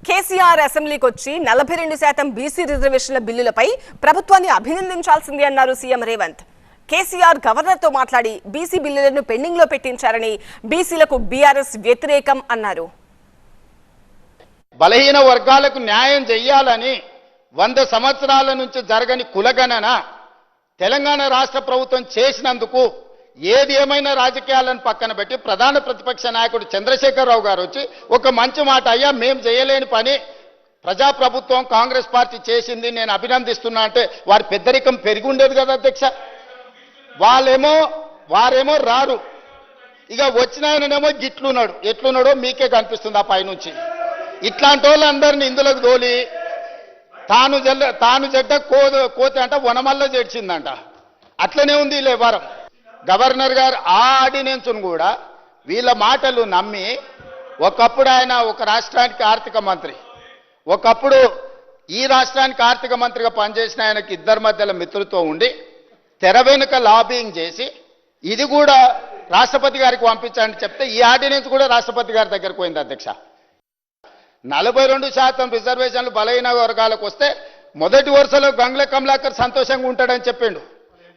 కేసీఆర్ అసెంబ్లీకి వచ్చి 42% బీసీ రిజర్వేషన్ల బిల్లులపై ప్రభుత్వాన్ని అభినందించాల్సింది అన్నారు సీఎం రేవంత్. కేసీఆర్ గవర్నర్తో మాట్లాడి బీసీ బిల్లులను పెండింగ్ లో పెట్టించారని, బీసీలకు బీఆర్ఎస్ వ్యతిరేకం అన్నారు. బలహీన వర్గాలకు న్యాయం చేయాలని 100 సంవత్సరాల నుంచి జరగని కులగణన తెలంగాణ రాష్ట్ర ప్రభుత్వం చేసినందుకు ఏది ఏమైనా రాజకీయాలను పక్కన పెట్టి ప్రధాన ప్రతిపక్ష నాయకుడు చంద్రశేఖరరావు గారు వచ్చి ఒక మంచి మాట, అయ్యా మేము చేయలేని పని ప్రజాప్రభుత్వం కాంగ్రెస్ పార్టీ చేసింది, నేను అభినందిస్తున్నా అంటే వారి పెద్దరికం పెరిగి ఉండేది కదా అధ్యక్ష. వారేమో రారు, ఇక వచ్చిన ఆయననేమో గిట్లున్నాడు, ఎట్లున్నాడో మీకే కనిపిస్తుంది ఆ పైనుంచి. ఇట్లాంటి వాళ్ళందరినీ ఇందులోకి తోలి తాను చెడ్డ కోతి అంట వనమల్ల చేడ్చిందంట. అట్లనే ఉంది లేవారం. గవర్నర్ గారు ఆ ఆర్డినెన్స్ను కూడా వీళ్ళ మాటలు నమ్మి, ఒకప్పుడు ఆయన ఒక రాష్ట్రానికి ఆర్థిక మంత్రి, ఒకప్పుడు ఈ రాష్ట్రానికి ఆర్థిక మంత్రిగా పనిచేసిన ఆయనకి ఇద్దరి మధ్యలో మిత్రులతో ఉండి తెర వెనుక లాబింగ్ చేసి ఇది కూడా రాష్ట్రపతి గారికి పంపించాలని చెప్తే ఈ ఆర్డినెన్స్ కూడా రాష్ట్రపతి గారి దగ్గరకు పోయింది అధ్యక్ష. 42% రిజర్వేషన్లు బలహీన వర్గాలకు వస్తే మొదటి వరుసలో గంగుల కమలాకర్ సంతోషంగా ఉంటాడని చెప్పిండు.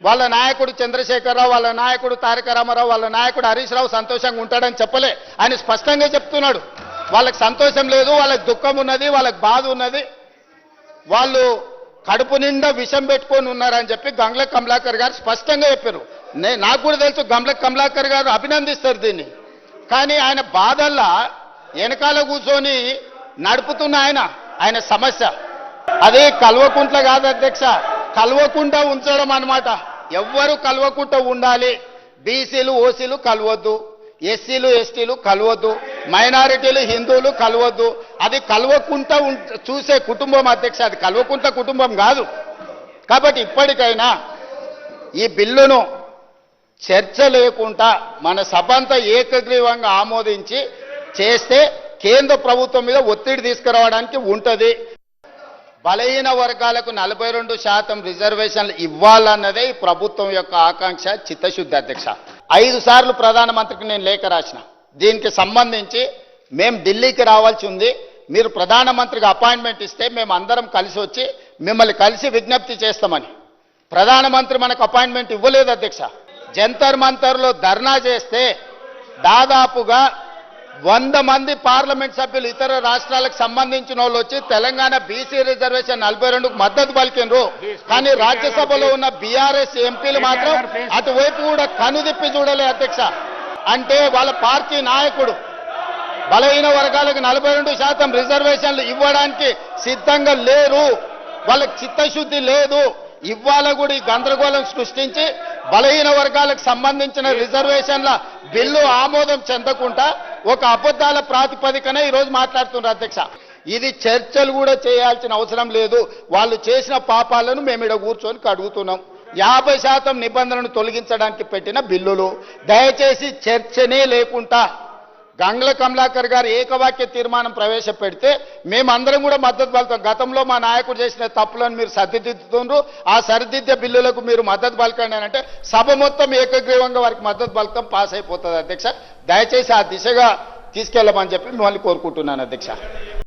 వాళ్ళ నాయకుడు చంద్రశేఖరరావు, వాళ్ళ నాయకుడు తారక రామారావు, వాళ్ళ నాయకుడు హరీష్ రావు సంతోషంగా ఉంటాడని చెప్పలే. ఆయన స్పష్టంగా చెప్తున్నాడు, వాళ్ళకి సంతోషం లేదు, వాళ్ళకి దుఃఖం ఉన్నది, వాళ్ళకి బాధ ఉన్నది, వాళ్ళు కడుపు నిండా విషం పెట్టుకొని ఉన్నారని చెప్పి గంగుల కమలాకర్ గారు స్పష్టంగా చెప్పారు. నాకు కూడా తెలుసు గంగుల కమలాకర్ గారు అభినందిస్తారు దీన్ని. కానీ ఆయన బాధల్లా వెనకాల కూర్చొని నడుపుతున్న ఆయన సమస్య అది కల్వకుంట్ల కాదు అధ్యక్ష, కల్వకుండా ఉంచడం అన్నమాట. ఎవ్వరు కల్వకుంట ఉండాలి, బీసీలు ఓసీలు కలవద్దు, ఎస్సీలు ఎస్టీలు కలవద్దు, మైనారిటీలు హిందువులు కలవద్దు. అది కల్వకుంట చూసే కుటుంబం అధ్యక్ష, అది కల్వకుంట కుటుంబం కాదు. కాబట్టి ఇప్పటికైనా ఈ బిల్లును చర్చ లేకుండా మన సభ అంతా ఏకగ్రీవంగా ఆమోదించి చేస్తే కేంద్ర ప్రభుత్వం మీద ఒత్తిడి తీసుకురావడానికి ఉంటుంది. బలహీన వర్గాలకు 42% రిజర్వేషన్లు ఇవ్వాలన్నదే ఈ ప్రభుత్వం యొక్క ఆకాంక్ష, చిత్తశుద్ధి అధ్యక్ష. 5 సార్లు ప్రధానమంత్రికి నేను లేఖ రాసిన, దీనికి సంబంధించి మేము ఢిల్లీకి రావాల్సి ఉంది, మీరు ప్రధానమంత్రికి అపాయింట్మెంట్ ఇస్తే మేము అందరం కలిసి వచ్చి మిమ్మల్ని కలిసి విజ్ఞప్తి చేస్తామని. ప్రధానమంత్రి మనకు అపాయింట్మెంట్ ఇవ్వలేదు అధ్యక్ష. జంతర్ మంతర్లో ధర్నా చేస్తే దాదాపుగా 100 మంది పార్లమెంట్ సభ్యులు ఇతర రాష్ట్రాలకు సంబంధించిన వాళ్ళు వచ్చి తెలంగాణ బీసీ రిజర్వేషన్ 42కు మద్దతు పలికినరు. కానీ రాజ్యసభలో ఉన్న బీఆర్ఎస్ ఎంపీలు మాత్రం అటువైపు కూడా కనుదిప్పి చూడలే అధ్యక్ష. అంటే వాళ్ళ పార్టీ నాయకుడు బలహీన వర్గాలకు 42% రిజర్వేషన్లు ఇవ్వడానికి సిద్ధంగా లేరు, వాళ్ళకి చిత్తశుద్ధి లేదు. ఇవాళ కూడా ఈ గందరగోళం సృష్టించి బలహీన వర్గాలకు సంబంధించిన రిజర్వేషన్ల బిల్లు ఆమోదం చెందకుండా ఒక అబద్ధాల ప్రాతిపదికన ఈరోజు మాట్లాడుతున్నారు అధ్యక్ష. ఇది చర్చలు కూడా చేయాల్సిన అవసరం లేదు. వాళ్ళు చేసిన పాపాలను మేము ఇక్కడ కూర్చొని కడుగుతున్నాం. 50% నిబంధనను తొలగించడానికి పెట్టిన బిల్లులు, దయచేసి చర్చనే లేకుండా గంగుల కమలాకర్ గారు ఏకవాక్య తీర్మానం ప్రవేశపెడితే మేమందరం కూడా మద్దతు పలుకుతాం. గతంలో మా నాయకుడు చేసిన తప్పులను మీరు సరిదిద్దుతుండ్రు, ఆ సరిదిద్దే బిల్లులకు మీరు మద్దతు పలకండి అని అంటే సభ మొత్తం ఏకగ్రీవంగా వారికి మద్దతు పలకం పాస్ అయిపోతుంది అధ్యక్ష. దయచేసి ఆ దిశగా తీసుకెళ్లమని చెప్పి మిమ్మల్ని కోరుకుంటున్నాను అధ్యక్ష.